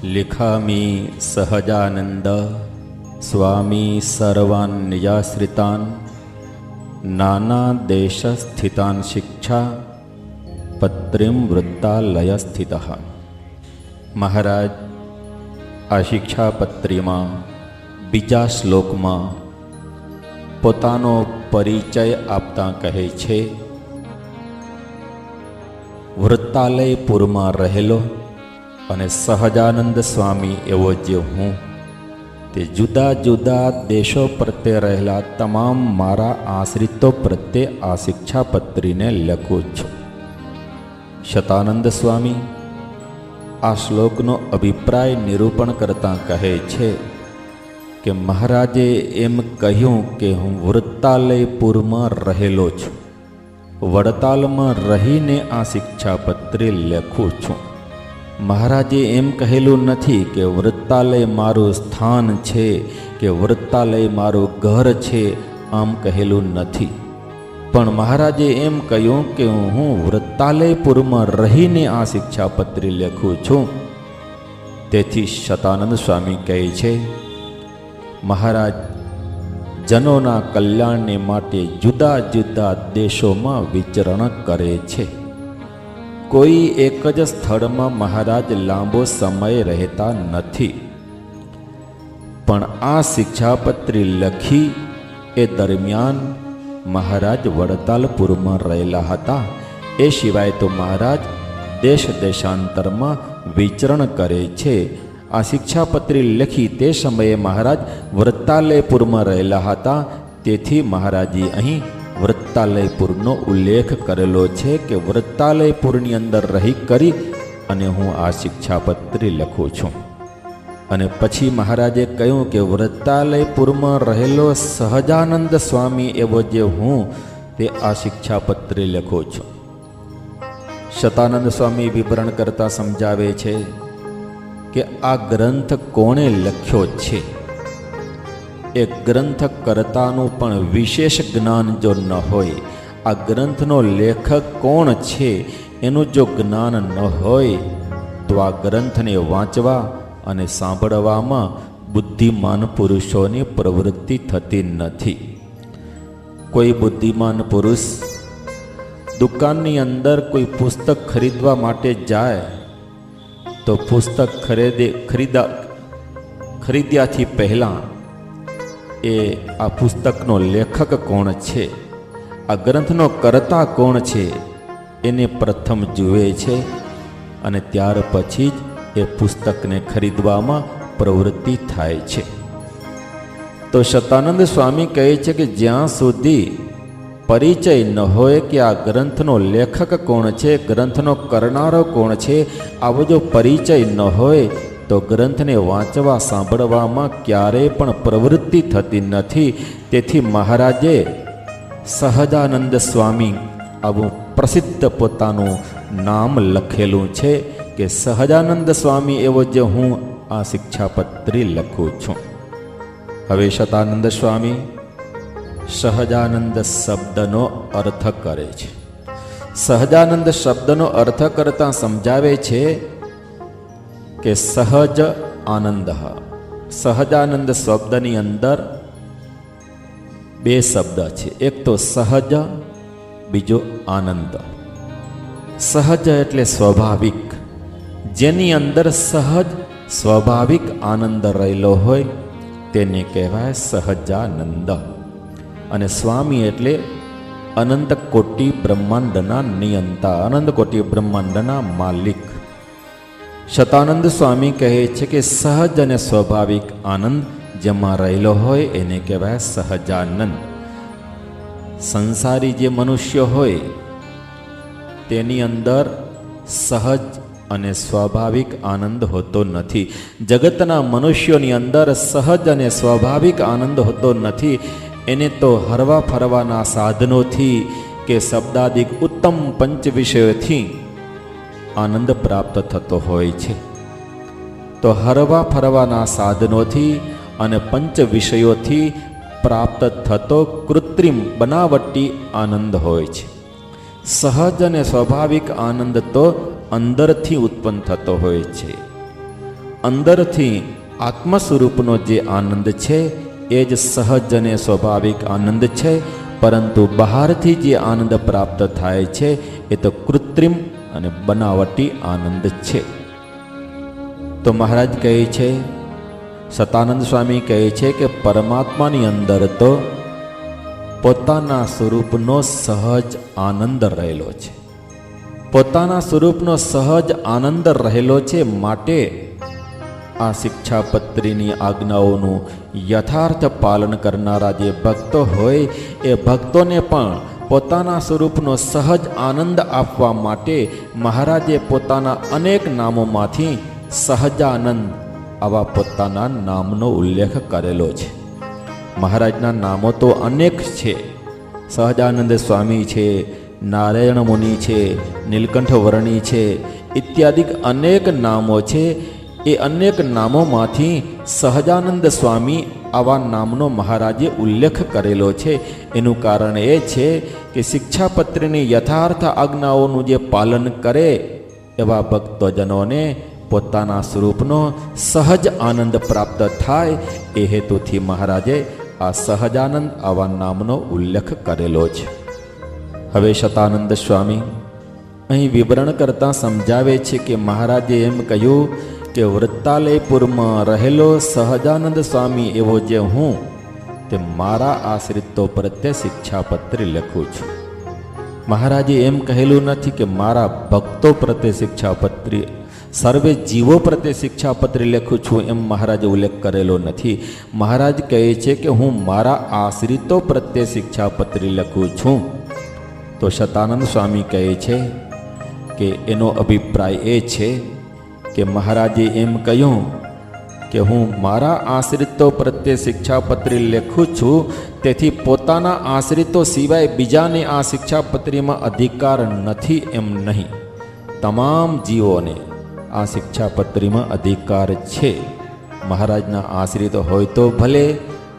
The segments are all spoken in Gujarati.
लिखामि सहजानंद स्वामी सर्वान् निजाश्रितान् नाना देशस्थितान् शिक्षा पत्रिं वृत्तालयस्थितः। મહારાજ આ શિક્ષાપત્રીમાં બીજા શ્લોકમાં પોતાનો પરિચય આપતા કહે છે, વૃત્તાલયપુરમાં રહેલો અને સહજાનંદ સ્વામી એવો જે હું તે જુદા જુદા દેશો પ્રત્યે રહેલા તમામ મારા આશ્રિતો પ્રત્યે આ શિક્ષાપત્રીને લખું છું. શતાનંદ સ્વામી આ શ્લોકનો અભિપ્રાય નિરૂપણ કરતાં કહે છે કે મહારાજે એમ કહ્યું કે હું વૃત્તાલયપુરમાં રહેલો છું, વડતાલમાં રહીને આ શિક્ષાપત્રી લખું છું. મહારાજે એમ કહેલું નથી કે વૃત્તાલય મારું સ્થાન છે કે વૃત્તાલય મારું ઘર છે, આમ કહેલું નથી. પણ મહારાજે એમ કહ્યું કે હું વૃત્તાલયપુરમાં રહીને આ શિક્ષાપત્રી લખું છું. તેથી શતાનંદ સ્વામી કહે છે, મહારાજ જનોના કલ્યાણને માટે જુદા જુદા દેશોમાં વિચરણ કરે છે. કોઈ એક જ સ્થળમાં મહારાજ લાંબો સમય રહેતા નથી. પણ આ શિક્ષાપત્રી લખી એ દરમિયાન મહારાજ વડતાલપુરમાં રહેલા હતા. એ સિવાય તો મહારાજ દેશ દેશાંતરમાં વિચરણ કરે છે. આ શિક્ષાપત્રી લખી તે સમયે મહારાજ વૃત્તાલયપુરમાં રહેલા હતા. તેથી મહારાજે અહીં વૃત્તાલયપુરનો ઉલ્લેખ કરેલો છે કે વૃત્તાલયપુરની અંદર રહી કરી અને હું આ શિક્ષાપત્રી લખું છું. અને પછી મહારાજે કહ્યું કે વૃત્તાલયપુરમાં રહેલો સહજાનંદ સ્વામી એવો જે હું તે આ શિક્ષાપત્રી લખું છું. શતાનંદ સ્વામી વિવરણ કરતા સમજાવે છે કે આ ગ્રંથ કોણે લખ્યો છે. એ ગ્રંથ કરતાનું પણ વિશેષ જ્ઞાન જો ન હોય, આ ગ્રંથનો લેખક કોણ છે એનું જો જ્ઞાન ન હોય તો આ ગ્રંથને વાંચવા અને સાંભળવામાં બુદ્ધિમાન પુરુષોની પ્રવૃત્તિ થતી નથી. કોઈ બુદ્ધિમાન પુરુષ દુકાનની અંદર કોઈ પુસ્તક ખરીદવા માટે જાય તો પુસ્તક ખરીદ્યાથી પહેલાં એ આ પુસ્તકનો લેખક કોણ છે, આ ગ્રંથનો કર્તા કોણ છે એને પ્રથમ જુએ છે અને ત્યાર પછી જ એ પુસ્તકને ખરીદવામાં પ્રવૃત્તિ થાય છે. તો શતાનંદ સ્વામી કહે છે કે જ્યાં સુધી પરિચય ન હોય કે આ ગ્રંથનો લેખક કોણ છે, ગ્રંથનો કરનારો કોણ છે, આવો જો પરિચય ન હોય તો ગ્રંથને વાંચવા સાંભળવામાં ક્યારેય પણ પ્રવૃત્તિ થતી નથી. તેથી મહારાજે સહજાનંદ સ્વામી આવું પ્રસિદ્ધ પોતાનું નામ લખેલું છે કે સહજાનંદ સ્વામી એવો જે હું આ શિક્ષાપત્રી લખું છું. હવે શતાનંદ સ્વામી સહજાનંદ શબ્દનો અર્થ કરે છે. સહજાનંદ શબ્દનો અર્થ કરતા સમજાવે છે કે સહજ આનંદ. સહજાનંદ શબ્દની અંદર બે શબ્દ છે, એક તો સહજ, બીજો આનંદ. સહજ એટલે સ્વાભાવિક, જેની અંદર સહજ સ્વાભાવિક આનંદ રહેલો હોય તેને કહેવાય સહજાનંદ. અને સ્વામી એટલે અનંત કોટી બ્રહ્માંડના નિયંતા, અનંત કોટી બ્રહ્માંડના માલિક. શતાનંદ સ્વામી કહે છે કે સહજ અને સ્વાભાવિક આનંદ જેમાં રહેલો હોય એને કહેવાય સહજાનંદ. સંસારી જે મનુષ્ય હોય તેની અંદર સહજ અને સ્વાભાવિક આનંદ હોતો નથી. જગતના મનુષ્યોની અંદર સહજ અને સ્વાભાવિક આનંદ હોતો નથી. એને તો હરવા ફરવાના સાધનોથી કે શબ્દાદિક ઉત્તમ પંચ વિષયોથી આનંદ પ્રાપ્ત થતો હોય છે. તો હરવા ફરવાના સાધનોથી અને પંચ વિષયોથી પ્રાપ્ત થતો કૃત્રિમ બનાવટી આનંદ હોય છે. સહજ અને સ્વાભાવિક આનંદ તો અંદરથી ઉત્પન્ન થતો હોય છે. અંદરથી આત્મ સ્વરૂપનો જે આનંદ છે એ જ સહજ અને સ્વાભાવિક આનંદ છે, પરંતુ બહારથી જે આનંદ પ્રાપ્ત થાય છે એ તો કૃત્રિમ અને બનાવટી આનંદ છે. તો મહારાજ કહે છે, સતાનંદ સ્વામી કહે છે કે પરમાત્માની અંદર તો પોતાના સ્વરૂપનો સહજ આનંદ રહેલો છે. પોતાના સ્વરૂપનો સહજ આનંદ રહેલો છે, માટે આ શિક્ષાપત્રીની આજ્ઞાઓનું યથાર્થ પાલન કરનારા જે ભક્તો હોય એ ભક્તોને પણ પોતાના સ્વરૂપનો સહજ આનંદ આપવા માટે મહારાજે પોતાના અનેક નામોમાંથી સહજાનંદ આવા પોતાના નામનો ઉલ્લેખ કરેલો છે. મહારાજના નામો તો અનેક છે. સહજાનંદ સ્વામી છે, નારાયણ મુનિ છે, નીલકંઠ વર્ણી છે, ઇત્યાદિક અનેક નામો છે. એ અનેક નામોમાંથી સહજાનંદ સ્વામી આવા નામનો મહારાજે ઉલ્લેખ કરેલો છે. એનું કારણ એ છે કે શિક્ષાપત્રીની યથાર્થ આજ્ઞાઓનું જે પાલન કરે એવા ભક્તજનોને પોતાના સ્વરૂપનો સહજ આનંદ પ્રાપ્ત થાય એ હેતુથી મહારાજે આ સહજાનંદ આવા નામનો ઉલ્લેખ કરેલો છે. હવે શતાનંદ સ્વામી અહીં વિવરણ કરતાં સમજાવે છે કે મહારાજે એમ કહ્યું કે વૃત્તાલયપુરમાં રહેલો સહજાનંદ સ્વામી એવો જે હું તે મારા આશ્રિતો પ્રત્યે શિક્ષાપત્રી લખું છું. મહારાજે એમ કહેલું નથી કે મારા ભક્તો પ્રત્યે શિક્ષાપત્રી, સર્વે જીવો પ્રત્યે શિક્ષાપત્રી લખું છું, એમ મહારાજે ઉલ્લેખ કરેલો નથી. મહારાજ કહે છે કે હું મારા આશ્રિતો પ્રત્યે શિક્ષાપત્રી લખું છું. તો શતાનંદ સ્વામી કહે છે કે એનો અભિપ્રાય એ છે કે મહારાજે એમ કહ્યું કે હું મારા આશ્રિતો પ્રત્યે શિક્ષાપત્રી લખું છું, તેથી પોતાના આશ્રિતો સિવાય બીજાને આ શિક્ષાપત્રીમાં અધિકાર નથી એમ નહીં. તમામ જીવોને આ શિક્ષાપત્રીમાં અધિકાર છે. મહારાજના આશ્રિત હોય તો ભલે,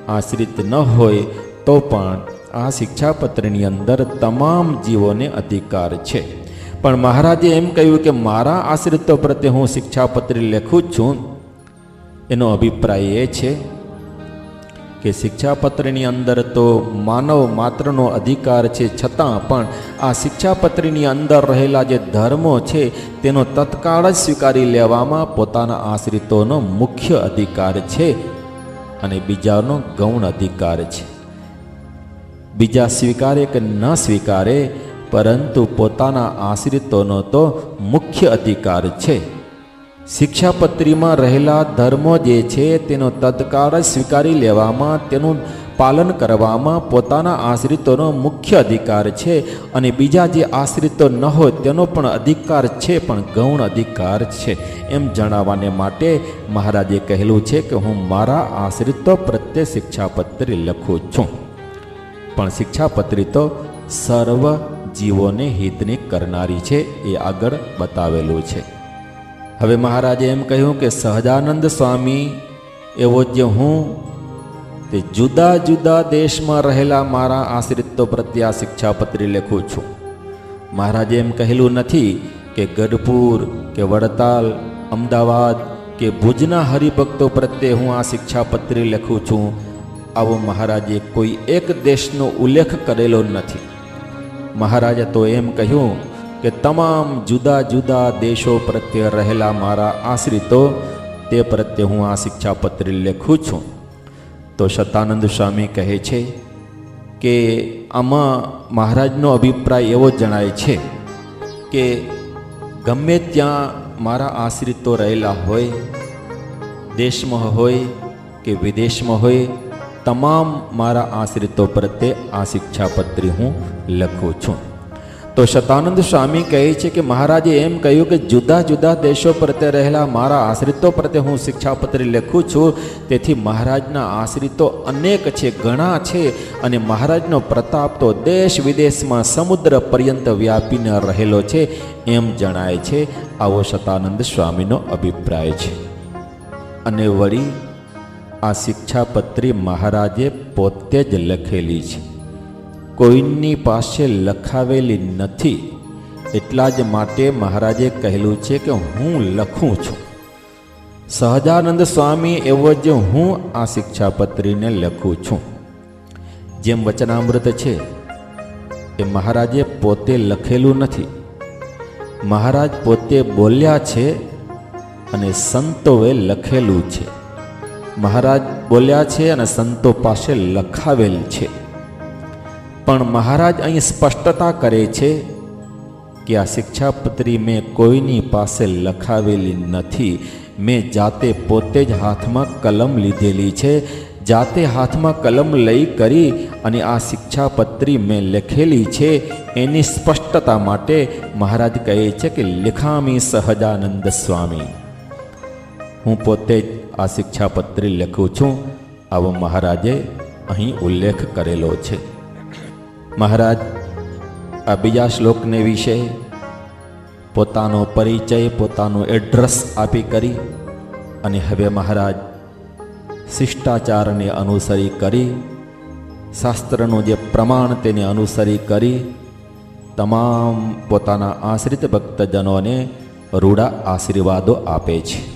આશ્રિત ન હોય તો પણ આ શિક્ષાપત્રની અંદર તમામ જીવોને અધિકાર છે. પણ મહારાજે એમ કહ્યું કે મારા આશ્રિતો પ્રત્યે હું શિક્ષાપત્રી લખું છું. એનો અભિપ્રાય એ છે કે શિક્ષાપત્રની અંદર તો માનવ માત્રનો અધિકાર છે, છતાં પણ આ શિક્ષાપત્રીની અંદર રહેલા જે ધર્મો છે તેનો તત્કાળ જ સ્વીકારી લેવામાં પોતાના આશ્રિતોનો મુખ્ય અધિકાર છે અને બીજાનો ગૌણ અધિકાર છે. બીજા સ્વીકારે કે ન સ્વીકારે, પરંતુ પોતાના આશ્રિતોનો તો મુખ્ય અધિકાર છે. શિક્ષાપત્રીમાં રહેલા ધર્મો જે છે તેનો તત્કાળ સ્વીકારી લેવામાં, તેનું પાલન કરવામાં પોતાના આશ્રિતોનો મુખ્ય અધિકાર છે. અને બીજા જે આશ્રિતો ન હોય તેનો પણ અધિકાર છે, પણ ગૌણ અધિકાર છે. એમ જણાવવાને માટે મહારાજે કહેલું છે કે હું મારા આશ્રિતો પ્રત્યે શિક્ષાપત્રી લખું છું. પણ શિક્ષાપત્રી તો સર્વ જીવોને હિતની કરનારી છે, એ આગળ બતાવેલું છે. હવે મહારાજે એમ કહ્યું કે સહજાનંદ સ્વામી એવો જે હું તે જુદા જુદા દેશમાં રહેલા મારા આશ્રિતો પ્રત્યે આ શિક્ષાપત્રી લખું છું. મહારાજે એમ કહેલું નથી કે ગઢપુર કે વડતાલ, અમદાવાદ કે ભુજના હરિભક્તો પ્રત્યે હું આ શિક્ષાપત્રી લખું છું. આવો મહારાજે કોઈ એક દેશનો ઉલ્લેખ કરેલો નથી. મહારાજે તો એમ કહ્યું કે તમામ જુદા જુદા દેશો પ્રત્યે રહેલા મારા આશ્રિતો તે પ્રત્યે હું આ શિક્ષાપત્રી લખું છું. તો શતાનંદ સ્વામી કહે છે કે આમાં મહારાજનો અભિપ્રાય એવો જણાય છે કે ગમે ત્યાં મારા આશ્રિતો રહેલા હોય, દેશમાં હોય કે વિદેશમાં હોય, તમામ મારા આશ્રિતો પ્રત્યે આ શિક્ષાપત્રી હું લખું છું. તો શતાનંદ સ્વામી કહે છે કે મહારાજે એમ કહ્યું કે જુદા જુદા દેશો પ્રત્યે રહેલા મારા આશ્રિતો પ્રત્યે હું શિક્ષાપત્રી લખું છું. તેથી મહારાજના આશ્રિતો અનેક છે, ઘણા છે, અને મહારાજનો પ્રતાપ તો દેશ વિદેશમાં સમુદ્ર પર્યંત વ્યાપીને રહેલો છે એમ જણાય છે. આવો શતાનંદ સ્વામીનો અભિપ્રાય છે. અને વળી આ શિક્ષાપત્રી મહારાજે પોતે જ લખેલી છે, કોઈની પાસે લખાવેલી નથી. એટલા જ માટે મહારાજે કહેલું છે કે હું લખું છું. સહજાનંદ સ્વામી એવો જ હું આ શિક્ષાપત્રીને લખું છું. જેમ વચનામૃત છે એ મહારાજે પોતે લખેલું નથી. મહારાજ પોતે બોલ્યા છે અને સંતોએ લખેલું છે. મહારાજ બોલ્યા છે અને સંતો પાસે લખાવેલ છે. પણ મહારાજ અહીં સ્પષ્ટતા કરે છે કે આ શિક્ષાપત્રી મેં કોઈની પાસે લખાવેલી નથી. મેં જાતે પોતે જ હાથમાં કલમ લીધેલી છે. જાતે હાથમાં કલમ લઈ કરી અને આ શિક્ષાપત્રી મેં લખેલી છે. એની સ્પષ્ટતા માટે મહારાજ કહે છે કે લિખામી સહજાનંદ સ્વામી. હું પોતે જ આ શિક્ષાપત્રી લખું છું. આવો મહારાજે અહીં ઉલ્લેખ કરેલો છે. મહારાજ આ બીજા શ્લોકને વિશે પોતાનો પરિચય, પોતાનું એડ્રેસ આપી કરી અને હવે મહારાજ શિષ્ટાચારને અનુસરી કરી, શાસ્ત્રનું જે પ્રમાણ તેને અનુસરી કરી તમામ પોતાના આશ્રિત ભક્તજનોને રૂડા આશીર્વાદો આપે છે.